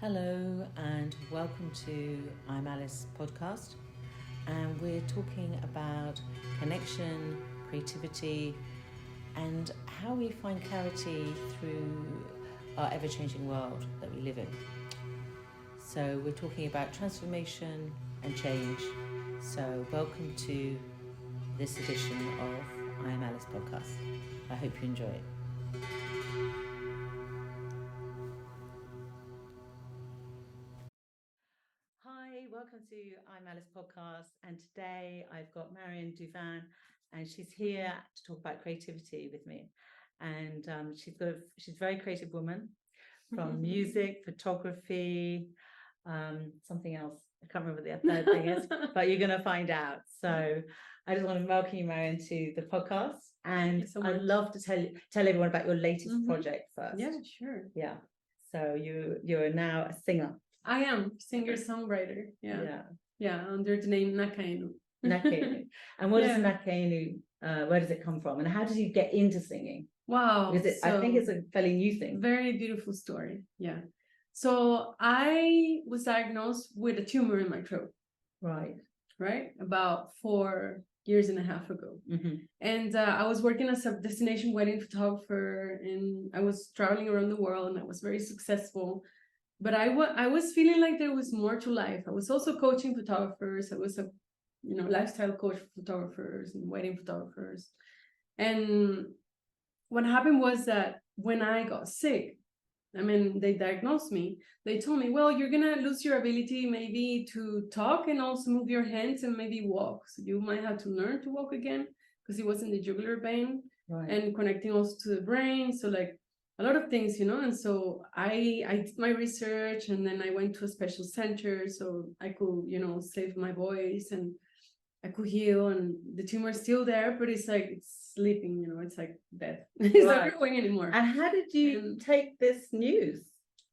Hello and welcome to I'm Alice podcast, and we're talking about connection, creativity, and how we find clarity through our ever-changing world that we live in. So we're talking about transformation and change. So welcome to this edition of I'm Alice podcast. I hope you enjoy it. Hi, welcome to I'm Alice podcast, and today I've got Marian Duven, and she's here to talk about creativity with me. And she's a very creative woman, from music, photography, something else. I can't remember what the third thing is, but you're going to find out. So I just want to welcome you, Marian, to the podcast, and I'd love to tell everyone about your latest project first. Yeah, sure. Yeah. So you're now a singer. I am singer-songwriter. Yeah, under the name Nakaenu. Nakaenu. And what is Nakaenu? Where does it come from? And how did you get into singing? Wow. Because I think it's a fairly new thing. Very beautiful story. Yeah. So I was diagnosed with a tumor in my throat. Right? About 4.5 years ago. And I was working as a destination wedding photographer, and I was traveling around the world, and I was very successful. But I was feeling like there was more to life. I was also coaching photographers. I was a lifestyle coach for photographers and wedding photographers. And what happened was that when I got sick, they diagnosed me. They told me, well, you're gonna lose your ability maybe to talk and also move your hands and maybe walk. So you might have to learn to walk again, because it was in the jugular vein, and connecting also to the brain. So like a lot of things, and so I did my research, and then I went to a special center so I could, save my voice and I could heal. And the tumor is still there, but it's like it's sleeping, it's like death. It's not growing anymore. And how did you take this news?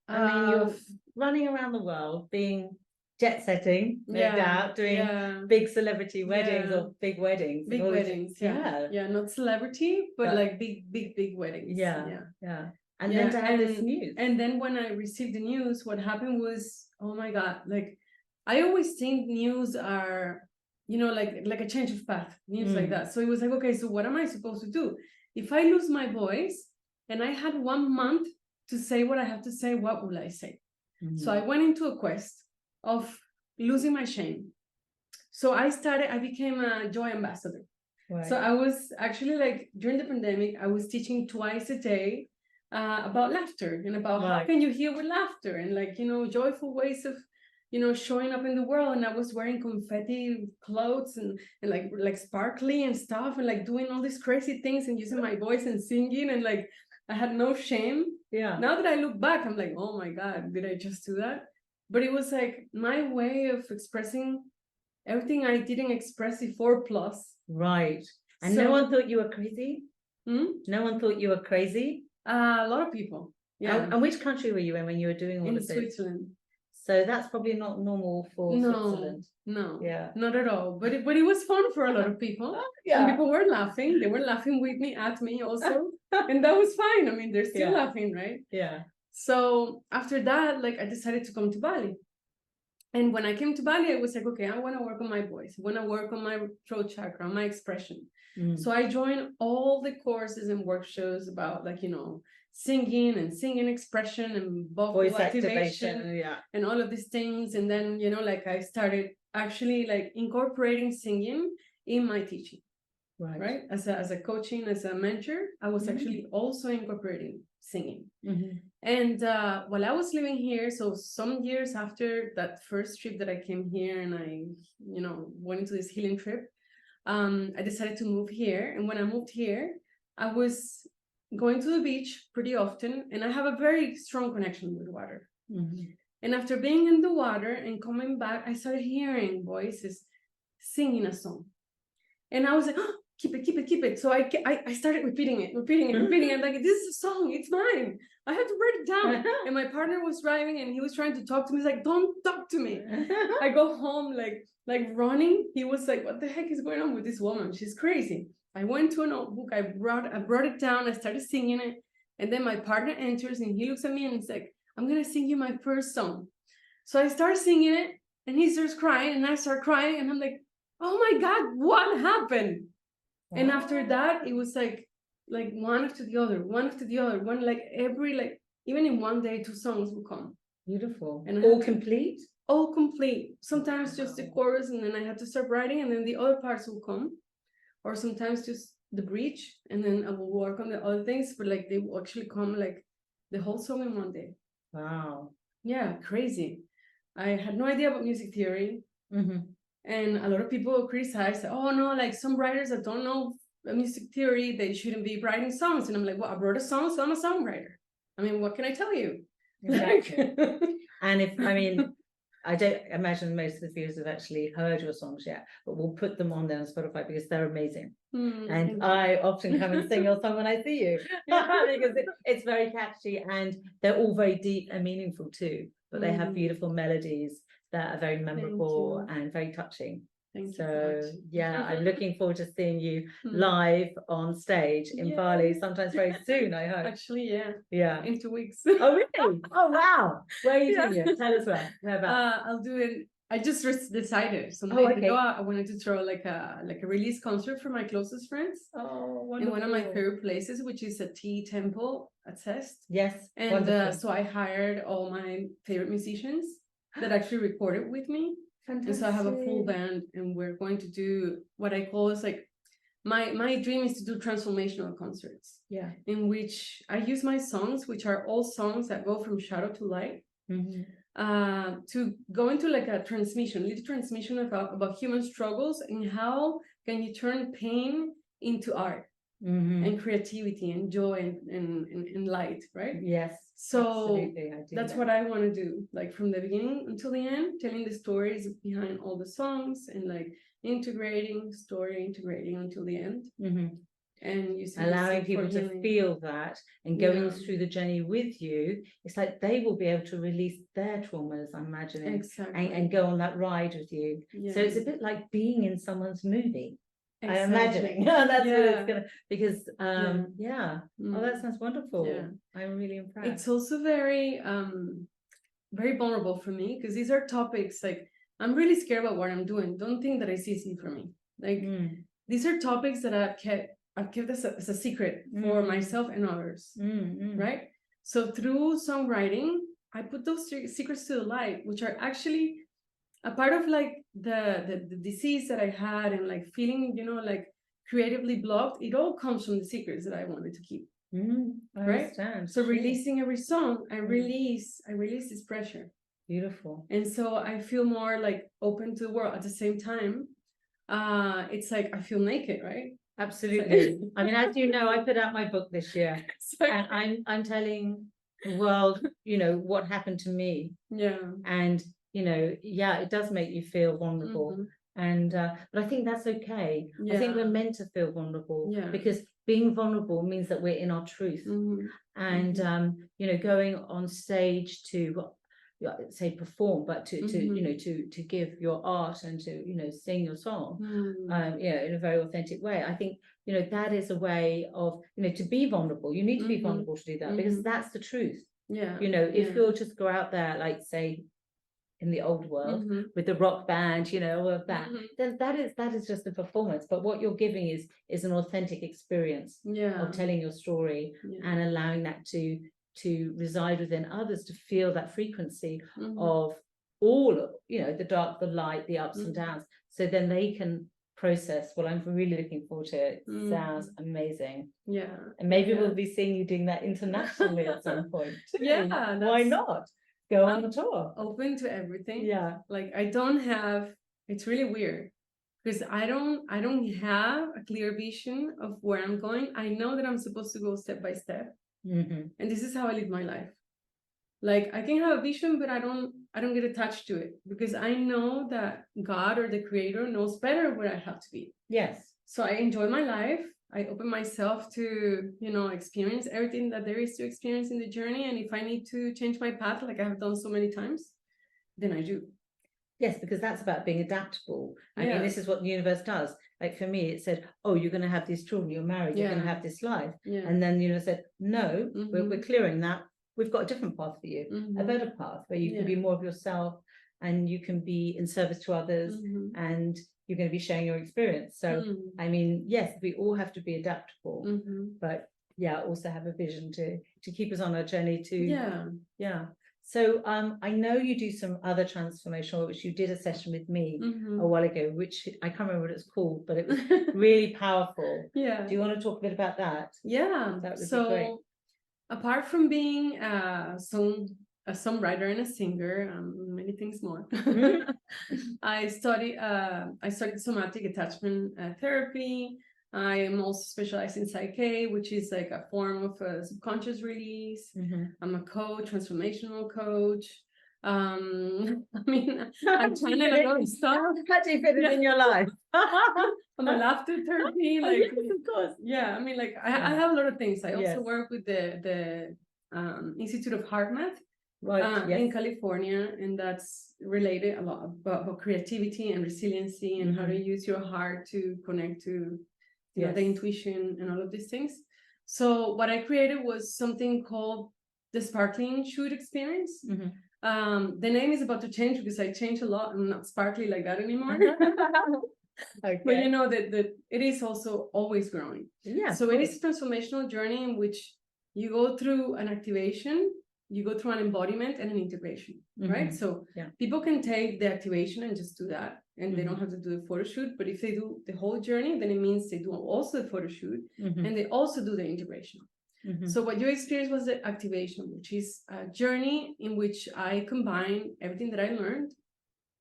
You're running around the world, being jet setting, no doubt, doing big celebrity weddings or big weddings. Big weddings, not celebrity, but like big weddings. And then to have this news. And then when I received the news, what happened was, oh my God, like I always think news are, like a change of path, news like that. So it was like, okay, so what am I supposed to do? If I lose my voice and I had 1 month to say what I have to say, what will I say? So I went into a quest of losing my shame. So I became a joy ambassador. So I was actually, like, during the pandemic, I was teaching twice a day about laughter and about how can you heal with laughter, and like, joyful ways of, showing up in the world. And I was wearing confetti clothes and like sparkly and stuff, and like doing all these crazy things and using my voice and singing, and like I had no shame. Now that I look back, I'm like, oh my God, did I just do that? But it was like my way of expressing everything I didn't express before plus. And so, no one thought you were crazy? No one thought you were crazy? A lot of people. And which country were you in when you were doing all of this? In Switzerland. So that's probably not normal for Switzerland. No, not at all. But it was fun for a lot of people. And people were laughing. They were laughing with me, at me also. And that was fine. They're still laughing, right? So after that, like, I decided to come to Bali. And when I came to Bali, I was like, okay, I want to work on my voice. I want to work on my throat chakra, my expression. So I joined all the courses and workshops about, like, singing expression and voice activation and all of these things. And then, like, I started actually like incorporating singing in my teaching. Right. As a coaching, as a mentor, I was actually also incorporating singing. And while I was living here, so some years after that first trip that I came here and I, went into this healing trip, I decided to move here. And when I moved here, I was going to the beach pretty often, and I have a very strong connection with water. And after being in the water and coming back, I started hearing voices singing a song. And I was like, oh, keep it. So I started repeating it. Like, this is a song, it's mine. I had to write it down. And my partner was driving and he was trying to talk to me. He's like, don't talk to me. I go home like running. He was like, what the heck is going on with this woman? She's crazy. I went to a notebook, I brought it down, I started singing it. And then my partner enters and he looks at me and he's like, I'm going to sing you my first song. So I start singing it, and he starts crying, and I start crying, and I'm like, oh my God, what happened? Wow. And after that, it was like one after the other, one like every, like even in one day, 2 songs will come. Beautiful. And all complete? All complete. Sometimes just the chorus, and then I had to start writing, and then the other parts will come. Or sometimes just the bridge, and then I will work on the other things, but like they will actually come like the whole song in one day. Wow. Yeah, crazy. I had no idea about music theory. Mm-hmm. And a lot of people criticize, oh no, like some writers that don't know music theory, they shouldn't be writing songs. And I'm like, well, I wrote a song, so I'm a songwriter. I mean, what can I tell you? Exactly. And I don't imagine most of the viewers have actually heard your songs yet, but we'll put them on there on Spotify because they're amazing. And I often come and sing your song when I see you because it's very catchy, and they're all very deep and meaningful too. But they have beautiful melodies that are very memorable and very touching. Thank so you yeah, I'm looking forward to seeing you live on stage in Bali, sometimes very soon, I hope. Actually, yeah, in 2 weeks. Oh really? Oh wow, where are you doing it? Tell us where about. I'll do it. I just decided some days ago I wanted to throw like a release concert for my closest friends. Oh, wonderful. In one of my favorite places, which is a tea temple at Cest. Yes. And so I hired all my favorite musicians that actually recorded with me. Fantastic. And so I have a full band, and we're going to do what I call is like my dream is to do transformational concerts. Yeah. In which I use my songs, which are all songs that go from shadow to light, to go into like a little transmission about human struggles and how can you turn pain into art. And creativity and joy and light, right? Yes. So that's what I want to do, like from the beginning until the end, telling the stories behind all the songs and like integrating until the end. And allowing people to feel that and going through the journey with you. It's like they will be able to release their traumas, I'm imagining. Exactly. And go on that ride with you. So it's a bit like being in someone's movie. Exactly. I'm imagining that's what it's gonna, because oh, that sounds wonderful. I'm really impressed. It's also very very vulnerable for me, because these are topics like I'm really scared about what I'm doing. Don't think that it's easy for me. Like these are topics that I've kept as a secret for myself and others, right? So through songwriting, I put those secrets to the light, which are actually a part of like the disease that I had, and like feeling, like creatively blocked. It all comes from the secrets that I wanted to keep. Right? So releasing every song, I release this pressure. Beautiful. And so I feel more like open to the world. At the same time, it's like I feel naked, right? Absolutely. I mean, as you know, I put out my book this year, and I'm telling the world, what happened to me. Yeah. And it does make you feel vulnerable. And but I think that's okay. I think we're meant to feel vulnerable, because being vulnerable means that we're in our truth. And going on stage to say perform, but to give your art and to sing your song in a very authentic way. I think that is a way of to be vulnerable. You need to be vulnerable to do that, because that's the truth. If you'll just go out there, like say in the old world with the rock band, all of that, then that is just a performance. But what you're giving is an authentic experience of telling your story and allowing that to reside within others, to feel that frequency of all the dark, the light, the ups and downs, so then they can process. Well, I'm really looking forward to it. Sounds amazing. And maybe we'll be seeing you doing that internationally at some point too. Why not go on the tour? Open to everything. Like I don't have, it's really weird, because I don't have a clear vision of where I'm going. I know that I'm supposed to go step by step. And this is how I live my life. Like I can have a vision, but I don't get attached to it, because I know that God or the creator knows better where I have to be. Yes. So I enjoy my life. I open myself to, experience everything that there is to experience in the journey. And if I need to change my path, like I have done so many times, then I do. Yes, because that's about being adaptable. I mean, this is what the universe does. Like for me, it said, oh, you're going to have these children, you're married, you're going to have this life. And then the universe said, no, we're clearing that. we've got a different path for you, a better path where you can be more of yourself and you can be in service to others, and you're going to be sharing your experience. So, I mean, yes, we all have to be adaptable, but also have a vision to keep us on our journey to, So I know you do some other transformational, which you did a session with me a while ago, which I can't remember what it's called, but it was really powerful. Do you want to talk a bit about that? Yeah, that would be great. Apart from being a songwriter and a singer, many things more, I studied somatic attachment therapy. I am also specialized in Psyche, which is like a form of a subconscious release. I'm a coach, transformational coach. I mean, I'm trying a lot of stuff. How do you fit it in your life? I'm a laughter therapy. Like, yes, of course. Yeah, I mean, like, I have a lot of things. I also work with the Institute of Heart Math in California, and that's related a lot about creativity and resiliency and how to use your heart to connect to the intuition and all of these things. So what I created was something called the Sparkling Shoot Experience. The name is about to change because I changed a lot. I'm not sparkly like that anymore. But you know that it is also always growing. So it is a transformational journey in which you go through an activation, you go through an embodiment and an integration, right? So people can take the activation and just do that, and they don't have to do the photo shoot. But if they do the whole journey, then it means they do also the photo shoot and they also do the integration. So what you experienced was the activation, which is a journey in which I combine everything that I learned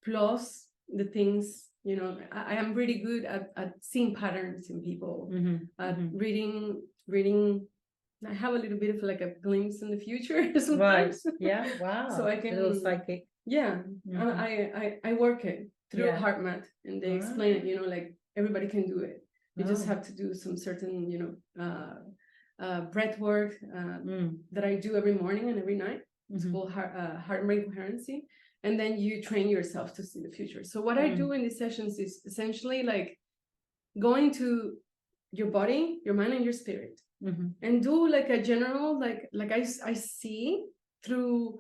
plus the things, you know, I am really good at seeing patterns in people, reading. I have a little bit of like a glimpse in the future sometimes. Wow. So I can, a little psychic. I work it through heart math, and they explain it, you know, like everybody can do it. You just have to do some certain, you know, breath work that I do every morning and every night. It's called heart and brain coherency. And then you train yourself to see the future. So what I do in these sessions is essentially like going to your body, your mind, and your spirit, and do like a general, like I see through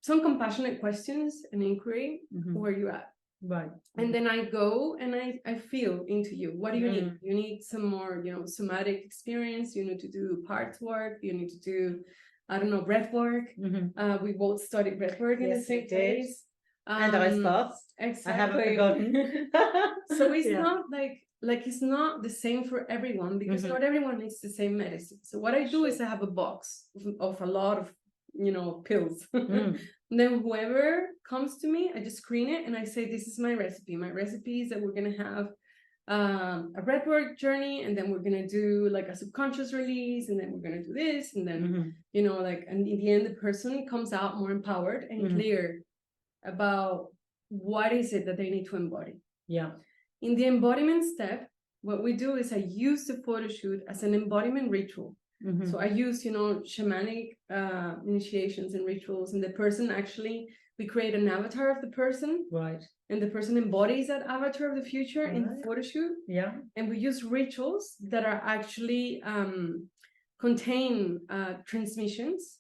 some compassionate questions and inquiry where you at. Right. And then I go and I feel into you. What do you need? You need some more, you know, somatic experience. You need to do parts work. You need to do, I don't know, breath work. We both studied breath work in the same place. And ice baths. Exactly. I haven't forgotten. So it's not like it's not the same for everyone, because not everyone needs the same medicine. So what I do is I have a box of a lot of, you know, pills. Then whoever comes to me, I just screen it and I say, this is my recipe. My recipe is that we're going to have a breathwork journey, and then we're going to do like a subconscious release, and then we're going to do this, and then you know, like, and in the end the person comes out more empowered and clear about what is it that they need to embody. In the embodiment step, what we do is I use the photo shoot as an embodiment ritual. So I use, you know, shamanic initiations and rituals, and the person actually, we create an avatar of the person, and the person embodies that avatar of the future in the photo shoot. And we use rituals that are actually contain transmissions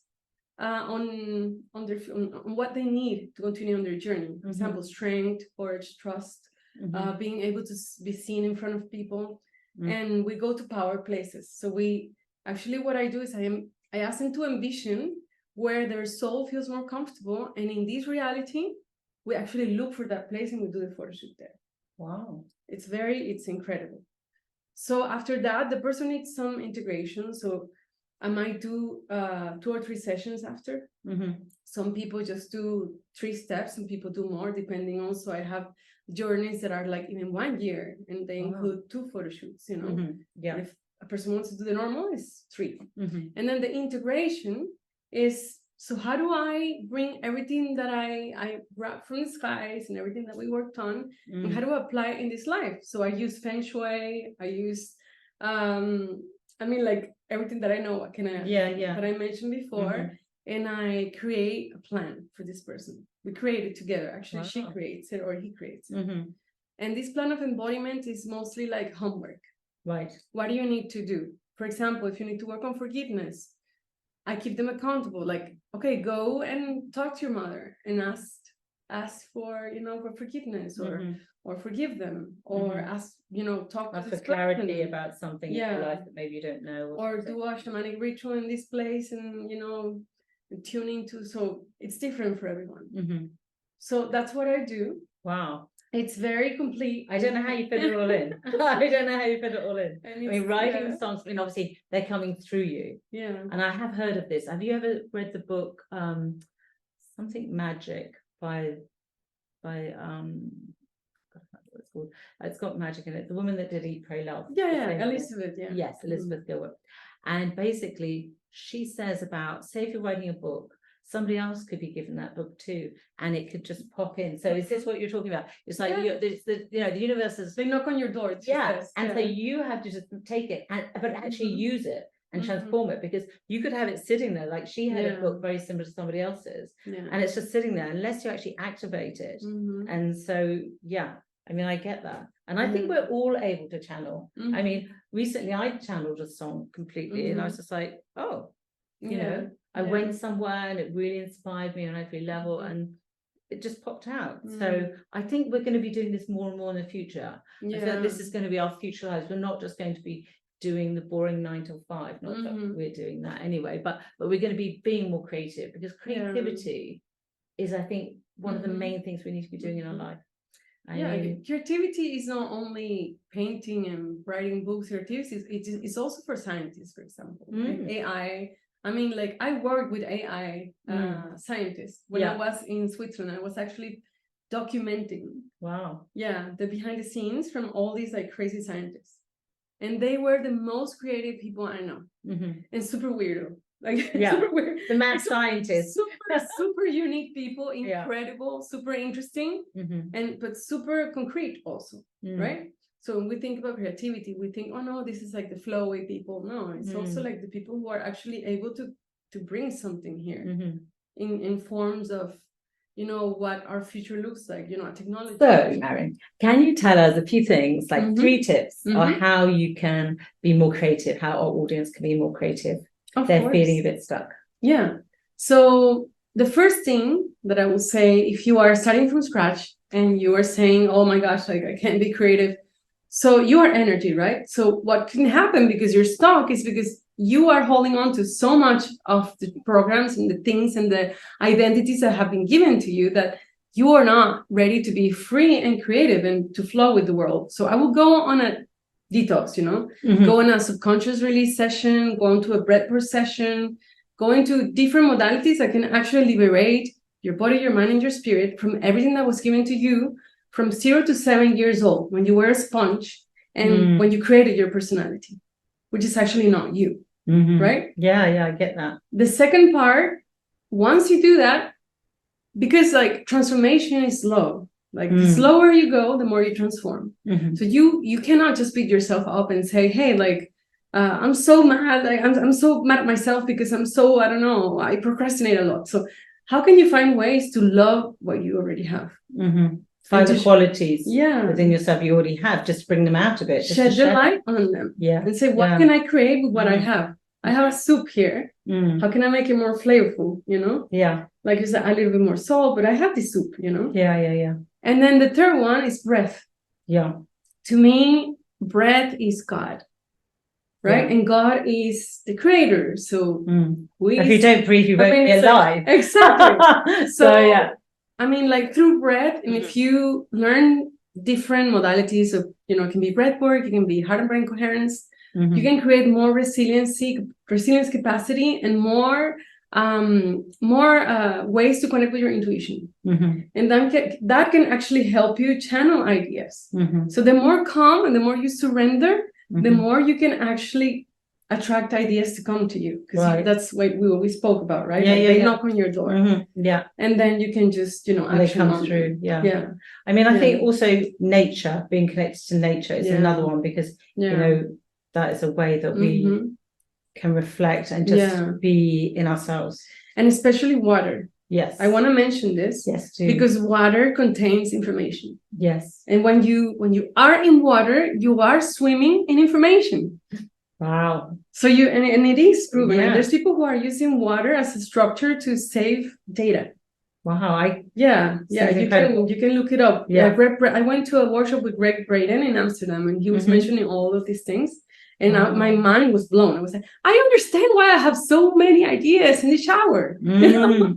on what they need to continue on their journey. For example, strength, courage, trust, being able to be seen in front of people. And we go to power places. So we actually, what I do is I ask them to envision where their soul feels more comfortable, and in this reality we actually look for that place and we do the photo shoot there. Wow. It's incredible. So after that, the person needs some integration. So I might do 2 or 3 sessions after. Some people just do 3 steps, some people do more, depending on. So I have journeys that are like even 1 year, and they include 2 photo shoots, you know. And if a person wants to do the normal, it's 3. And then the integration is, so how do I bring everything that I brought from the skies and everything that we worked on, and how do I apply it in this life? So I use feng shui, I use I mean, like everything that I know, that I mentioned before, and I create a plan for this person. We create it together. Actually, she creates it or he creates it. And this plan of embodiment is mostly like homework. What do you need to do? For example, if you need to work on forgiveness, I keep them accountable. Like, okay, go and talk to your mother and ask for, for forgiveness, or forgive them, or ask, talk for clarity about something in your life that maybe you don't know, or do a shamanic ritual in this place, and tune into. So it's different for everyone. So that's what I do. Wow. It's very complete. I don't know how you fit it all in. I don't know how you fit it all in. I mean, writing songs, obviously they're coming through you. Yeah. And I have heard of this. Have you ever read the book something magic by God, I can't remember what it's called. It's got magic in it. The woman that did Eat, Pray, Love. Elizabeth. Yeah. Yes, Elizabeth Gilbert. And basically, she says about, say if you're writing a book, somebody else could be given that book too, and it could just pop in. So is this what you're talking about? It's like the universe is, they knock on your door. So you have to just take it, but actually use it and transform it, because you could have it sitting there. Like she had a book very similar to somebody else's, and it's just sitting there unless you actually activate it. And so I mean, I get that, and I think we're all able to channel. I mean, recently I channeled a song completely, and I was just like, oh, I went somewhere and it really inspired me on every level, and it just popped out. So I think we're going to be doing this more and more in the future. I feel like this is going to be our future lives. We're not just going to be doing the boring 9 to 5. Not that we're doing that anyway, but we're going to be being more creative, because creativity is, I think, one of the main things we need to be doing in our life. Creativity is not only painting and writing books. Creativity it's also for scientists, for example, like AI. I mean, like I worked with AI scientists when I was in Switzerland. I was actually documenting. Wow. Yeah, the behind the scenes from all these like crazy scientists, and they were the most creative people I know, and super weirdo. Like super weird. The mad scientists. Super unique people, incredible, super interesting, but super concrete also, right? So when we think about creativity, we think, oh no, this is like the flowy people. No, it's also like the people who are actually able to bring something here in forms of, what our future looks like, technology. So, Marian, can you tell us a few things, like 3 tips on how you can be more creative, how our audience can be more creative? They're feeling a bit stuck. Yeah. So the first thing that I will say, if you are starting from scratch and you are saying, oh my gosh, like I can't be creative. So you are energy, right? So what can happen because you're stuck is because you are holding on to so much of the programs and the things and the identities that have been given to you that you are not ready to be free and creative and to flow with the world. So I will go on a detox, go on a subconscious release session, go into a breathwork session, go into different modalities that can actually liberate your body, your mind, and your spirit from everything that was given to you from 0 to 7 years old, when you were a sponge and when you created your personality, which is actually not you, right? Yeah, I get that. The second part, once you do that, because like transformation is slow. Like the slower you go, the more you transform. So you cannot just beat yourself up and say, hey, like, I'm so mad. Like, I'm so mad at myself because I'm so, I don't know, I procrastinate a lot. So how can you find ways to love what you already have? Find the qualities within yourself you already have, just bring them out of it. Shed the light on them. And say, what can I create with what I have? I have a soup here. How can I make it more flavorful, Like you said, a little bit more salt, but I have this soup, Yeah. And then the third one is breath. Yeah. To me, breath is God, right? And God is the creator. So if you don't breathe, you won't be alive. Exactly. So I mean, like through breath, and if you learn different modalities of, it can be breath work, it can be heart and brain coherence, you can create more resilience capacity, and more ways to connect with your intuition. And that can actually help you channel ideas. So the more calm and the more you surrender, the more you can actually attract ideas to come to you, because that's what we spoke about, right? They knock on your door, and then you can just they come through. I mean, I think also nature, being connected to nature is another one, because that is a way that we can reflect and just be in ourselves, and especially water. Yes, I want to mention this. Yes, too. Because water contains information. Yes, and when you are in water, you are swimming in information. Wow. So and it is proven. Yeah. Like, there's people who are using water as a structure to save data. Wow. You can look it up. Yeah. I went to a workshop with Greg Braden in Amsterdam, and he was mentioning all of these things. And my mind was blown. I was like, I understand why I have so many ideas in the shower.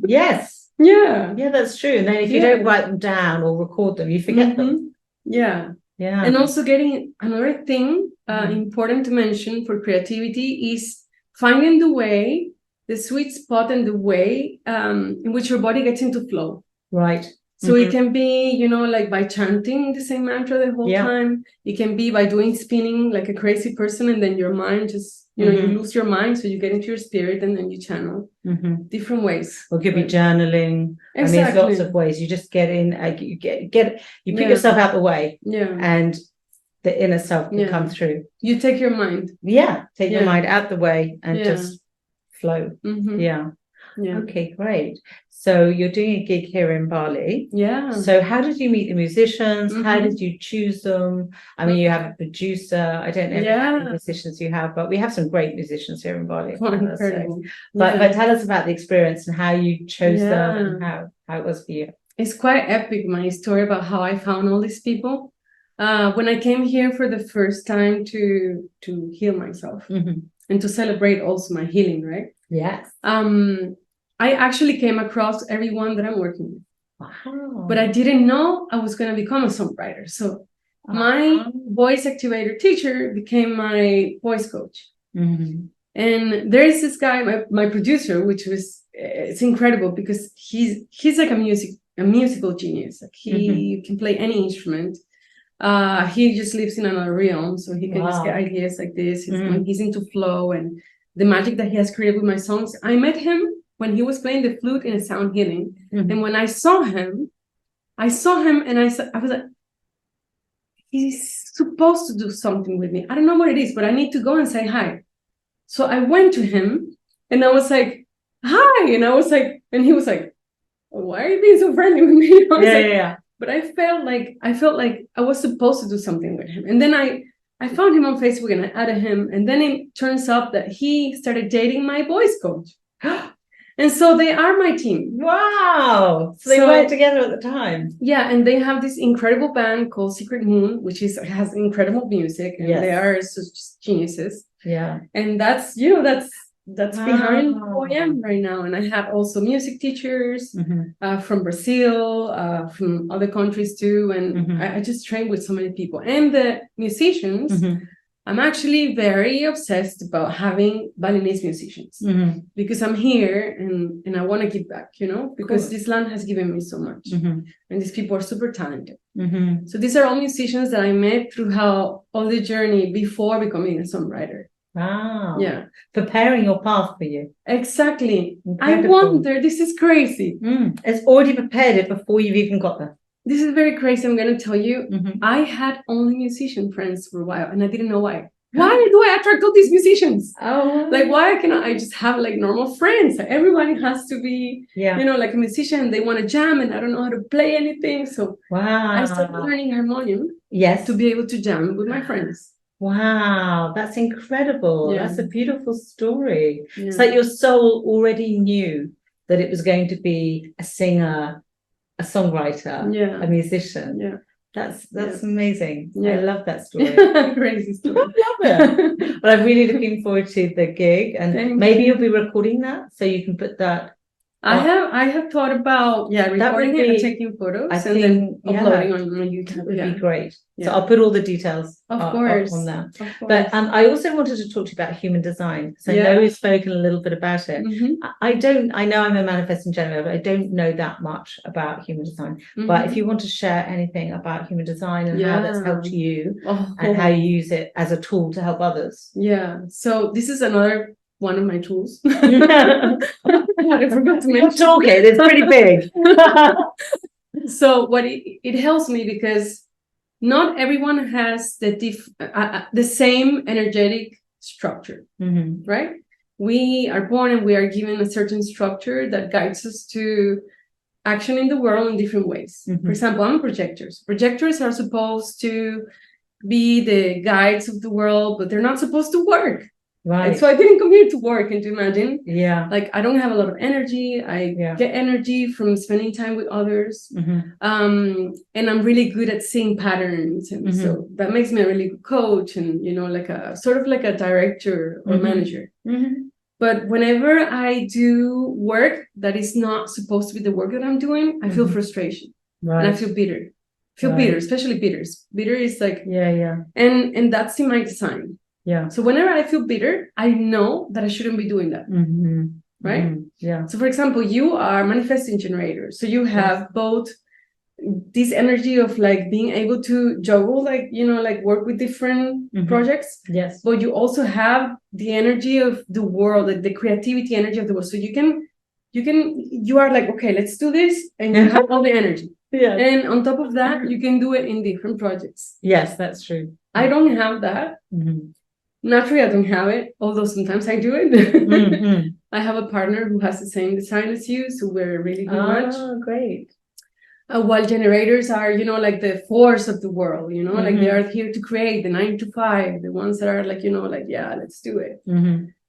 Yes. Yeah. Yeah, that's true. And then if you don't write them down or record them, you forget them. Yeah. Yeah. And also getting another thing important to mention for creativity is finding the sweet spot and the way in which your body gets into flow. Right. So it can be, like by chanting the same mantra the whole time. It can be by doing spinning like a crazy person, and then your mind just, you lose your mind, so you get into your spirit and then you channel. Different ways. Or could be journaling. Exactly. I mean, there's lots of ways. You just get in, you put yourself out the way. Yeah. And the inner self can come through. You take your mind. Yeah. Take your mind out the way and just flow. Yeah. Okay, great. So you're doing a gig here in Bali. Yeah. So how did you meet the musicians? How did you choose them? I mean, you have a producer. I don't know how many musicians you have, but we have some great musicians here in Bali. But tell us about the experience and how you chose them and how it was for you. It's quite epic, my story about how I found all these people. When I came here for the first time to heal myself and to celebrate also my healing, right? Yes. I actually came across everyone that I'm working with. Wow. But I didn't know I was going to become a songwriter. So my voice activator teacher became my voice coach. And there is this guy, my producer, it's incredible because he's like a musical genius. Like he can play any instrument. He just lives in another realm, so he can just get ideas like this. He's into flow and the magic that he has created with my songs. I met him when he was playing the flute in a sound healing. And when I saw him and I was like, he's supposed to do something with me. I don't know what it is, but I need to go and say hi. So I went to him and I was like, hi. And he was like, why are you being so friendly with me? But I felt like I was supposed to do something with him. And then I found him on Facebook and I added him. And then it turns out that he started dating my voice coach. And so they are my team. Wow. So they worked together at the time. Yeah. And they have this incredible band called Secret Moon, which has incredible music. And they are just geniuses. Yeah. And that's behind who I am right now. And I have also music teachers from Brazil, from other countries too. And I just train with so many people. And the musicians, I'm actually very obsessed about having Balinese musicians because I'm here and I want to give back, because this land has given me so much. And these people are super talented. So these are all musicians that I met throughout all the journey before becoming a songwriter. Wow. Yeah. Preparing your path for you. Exactly. Incredible. I wonder, this is crazy. It's already prepared it before you've even got there. This is very crazy. I'm going to tell you, I had only musician friends for a while and I didn't know why. Why do I attract all these musicians? Like, why cannot I just have like normal friends? Like, everybody has to be, like a musician. They want to jam and I don't know how to play anything. So I started learning harmonium to be able to jam with my friends. Wow, that's incredible. That's a beautiful story. It's like your soul already knew that it was going to be a singer, a songwriter, a musician. That's amazing. I love that story. Crazy story. I love it. Well, I'm really looking forward to the gig, and maybe you'll be recording that so you can put that. I have thought about recording it and taking photos and then uploading on YouTube. That would be great. So I'll put all the details of course on there. But I also wanted to talk to you about human design. So I know we've spoken a little bit about it. I know I'm a manifesting generator, but I don't know that much about human design. But if you want to share anything about human design and how that's helped you and how you use it as a tool to help others. Yeah. So this is another one of my tools. I forgot to mention. Okay, it's pretty big. So what it helps me because not everyone has the same energetic structure, right? We are born and we are given a certain structure that guides us to action in the world in different ways. For example, I'm projectors. Projectors are supposed to be the guides of the world, but they're not supposed to work. Right. And so I didn't come here to work and to imagine. Yeah. Like, I don't have a lot of energy. I get energy from spending time with others. And I'm really good at seeing patterns. And so that makes me a really good coach and, like a sort of like a director or manager. But whenever I do work that is not supposed to be the work that I'm doing, I feel frustration. Right. And I feel bitter. Bitter, especially bitters. Bitter is like, and that's in my design. Yeah. So whenever I feel bitter, I know that I shouldn't be doing that. Right? Yeah. So for example, you are manifesting generator. So you have both this energy of like being able to juggle, like, like work with different projects. Yes. But you also have the energy of the world, like the creativity energy of the world. So you are like, okay, let's do this. And you have all the energy. Yeah. And on top of that, you can do it in different projects. Yes, that's true. I don't have that. Naturally, I don't have it, although sometimes I do it. I have a partner who has the same design as you, so we're a really good match. Oh, great. While generators are, like the force of the world, like they are here to create the 9 to 5, the ones that are like, yeah, let's do it.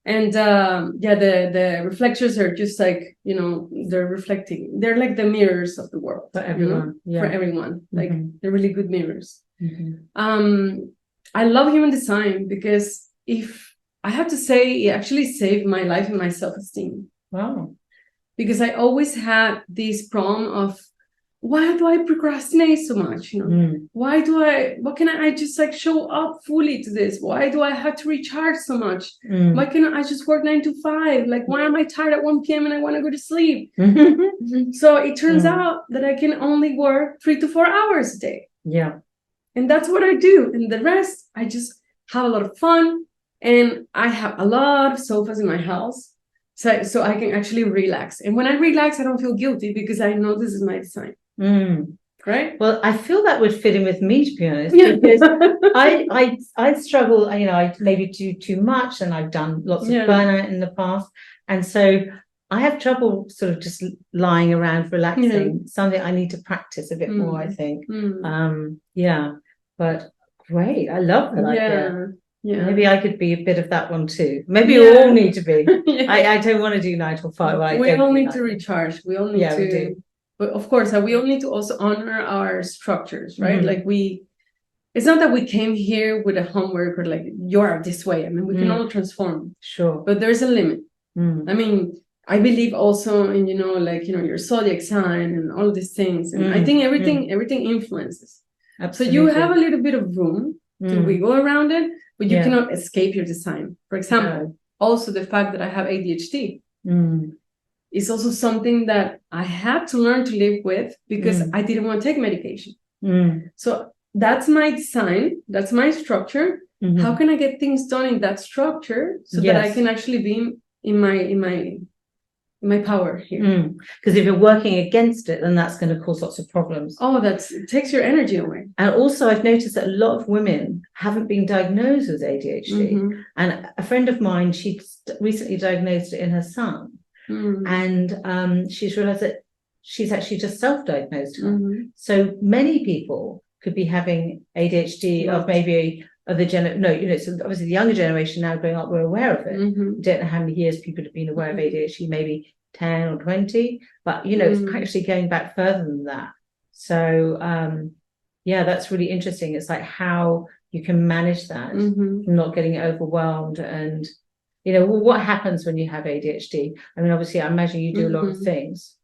And the reflectors are just like, they're reflecting. They're like the mirrors of the world. For everyone. For everyone. Like they're really good mirrors. I love human design because if I have to say, it actually saved my life and my self-esteem. Wow. Because I always had this problem of, why do I procrastinate so much? Why can I just like show up fully to this? Why do I have to recharge so much? Why can't I just work 9 to 5? Like, why am I tired at 1 p.m. and I want to go to sleep? So it turns out that I can only work 3 to 4 hours a day. Yeah. And that's what I do. And the rest, I just have a lot of fun. And I have a lot of sofas in my house. So I can actually relax. And when I relax, I don't feel guilty because I know this is my design. Right? Well, I feel that would fit in with me, to be honest, because I struggle, I maybe do too much, and I've done lots of burnout in the past. And so I have trouble sort of just lying around relaxing, something I need to practice a bit more, I think. But great. I love that idea. Yeah. Maybe I could be a bit of that one too. Maybe we all need to be. I don't want to do 9 to 5. We all need to recharge. We all need to. We do. But of course, we all need to also honor our structures, right? Like it's not that we came here with a homework or like, you're this way. I mean, we can all transform. Sure. But there's a limit. I mean, I believe also in, your zodiac sign and all of these things. And I think everything influences. Absolutely. So you have a little bit of room to wiggle around it, but you cannot escape your design. For example, also the fact that I have ADHD is also something that I had to learn to live with because I didn't want to take medication. So that's my design. That's my structure. How can I get things done in that structure so that I can actually be in my power here? Because if you're working against it, then that's going to cause lots of problems. Oh, it takes your energy away. And also I've noticed that a lot of women haven't been diagnosed with ADHD. And a friend of mine, she recently diagnosed it in her son. And she's realized that she's actually just self-diagnosed her. So many people could be having ADHD of maybe of the so obviously the younger generation now growing up, we're aware of it. We don't know how many years people have been aware of ADHD, maybe 10 or 20, but it's actually going back further than that. So that's really interesting. It's like how you can manage that, not getting overwhelmed. And what happens when you have ADHD? I mean, obviously I imagine you do a lot of things.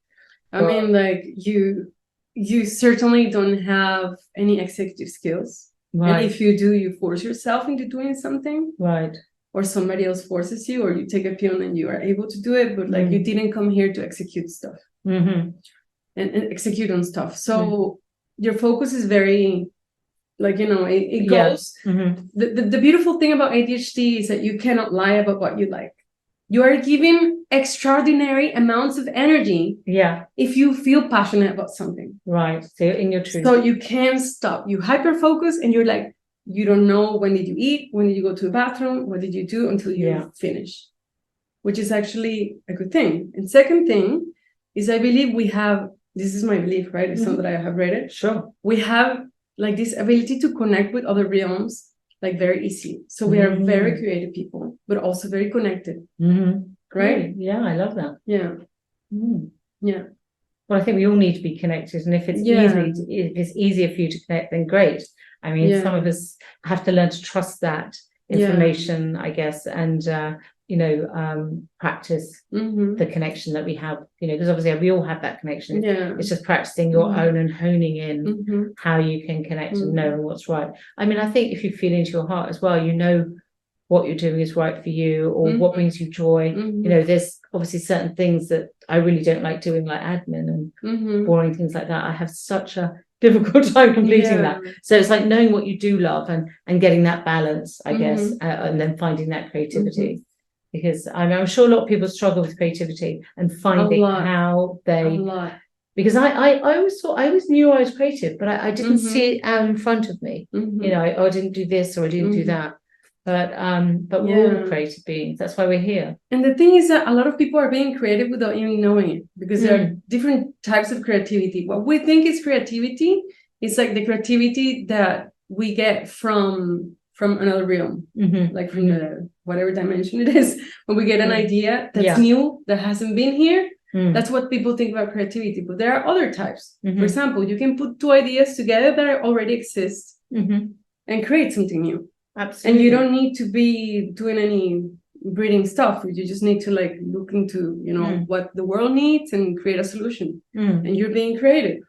I mean, like you certainly don't have any executive skills. Right. And if you do, you force yourself into doing something. Right. Or somebody else forces you, or you take a pill and you are able to do it, but like you didn't come here to execute stuff and execute on stuff. So your focus is very, it goes. The beautiful thing about ADHD is that you cannot lie about what you like. You are given extraordinary amounts of energy if you feel passionate about something. Right. So you're in your truth. So you can't stop. You hyper-focus and you're like, you don't know when did you eat, when did you go to the bathroom, what did you do until you finish, which is actually a good thing. And second thing is I believe we have, this is my belief, right? It's not that I have read it. Sure. We have like this ability to connect with other realms like very easy. So we are very creative people, but also very connected. Right? Yeah, I love that. Yeah. Yeah. Well, I think we all need to be connected, and if it's easier for you to connect, then great. I mean, some of us have to learn to trust that information, I guess, and practice the connection that we have. Because obviously we all have that connection. Yeah. It's just practicing your own and honing in how you can connect and knowing what's right. I mean, I think if you feel into your heart as well, what you're doing is right for you, or what brings you joy. There's obviously certain things that I really don't like doing, like admin and boring things like that. I have such a difficult time completing that. So it's like knowing what you do love and getting that balance, I guess, and then finding that creativity. Because I'm sure a lot of people struggle with creativity and finding how they. Because I always thought, I always knew I was creative, but I didn't see it out in front of me. I didn't do this or I didn't do that. But we're all creative beings. That's why we're here. And the thing is that a lot of people are being creative without even knowing it, because there are different types of creativity. What we think is creativity is like the creativity that we get from another realm, like from the whatever dimension it is. When we get an idea that's new, that hasn't been here, that's what people think about creativity. But there are other types. For example, you can put two ideas together that already exist and create something new. Absolutely. And you don't need to be doing any breeding stuff. You just need to like look into, what the world needs and create a solution. And you're being creative.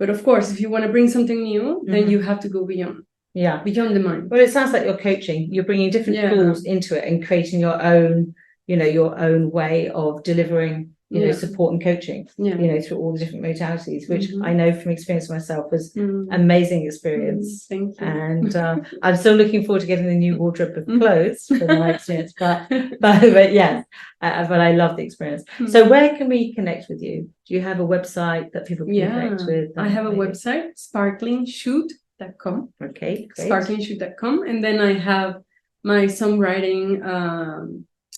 But of course, if you want to bring something new, then you have to go beyond. Yeah. Beyond the mind. Well, it sounds like you're coaching. You're bringing different tools into it and creating your own, your own way of delivering, support and coaching, through all the different modalities, which I know from experience myself was amazing experience. Thank you. And I'm still looking forward to getting the new wardrobe of clothes from my experience, but yes, but I love the experience. So where can we connect with you? Do you have a website that people can connect with? I have a website, sparklingshoot.com. Okay, great. Sparklingshoot.com. And then I have my songwriting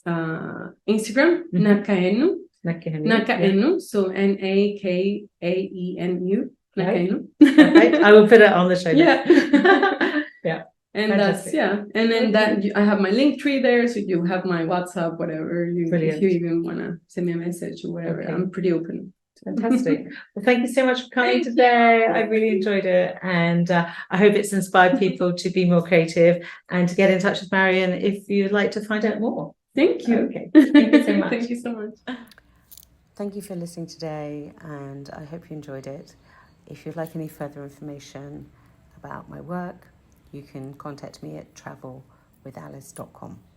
Instagram, Nakaenu. Nakaenu, so Nakaenu, Nakaenu. I will put it on the show notes. Yeah. And fantastic. And then I have my link tree there, so you have my WhatsApp, whatever. If you even want to send me a message or whatever, I'm pretty open. Fantastic. Well, thank you so much for coming today. I really enjoyed it, and I hope it's inspired people to be more creative and to get in touch with Marian if you'd like to find out more. Thank you. Okay. Thank you so much. Thank you so much. Thank you for listening today, and I hope you enjoyed it. If you'd like any further information about my work, you can contact me at travelwithalice.com.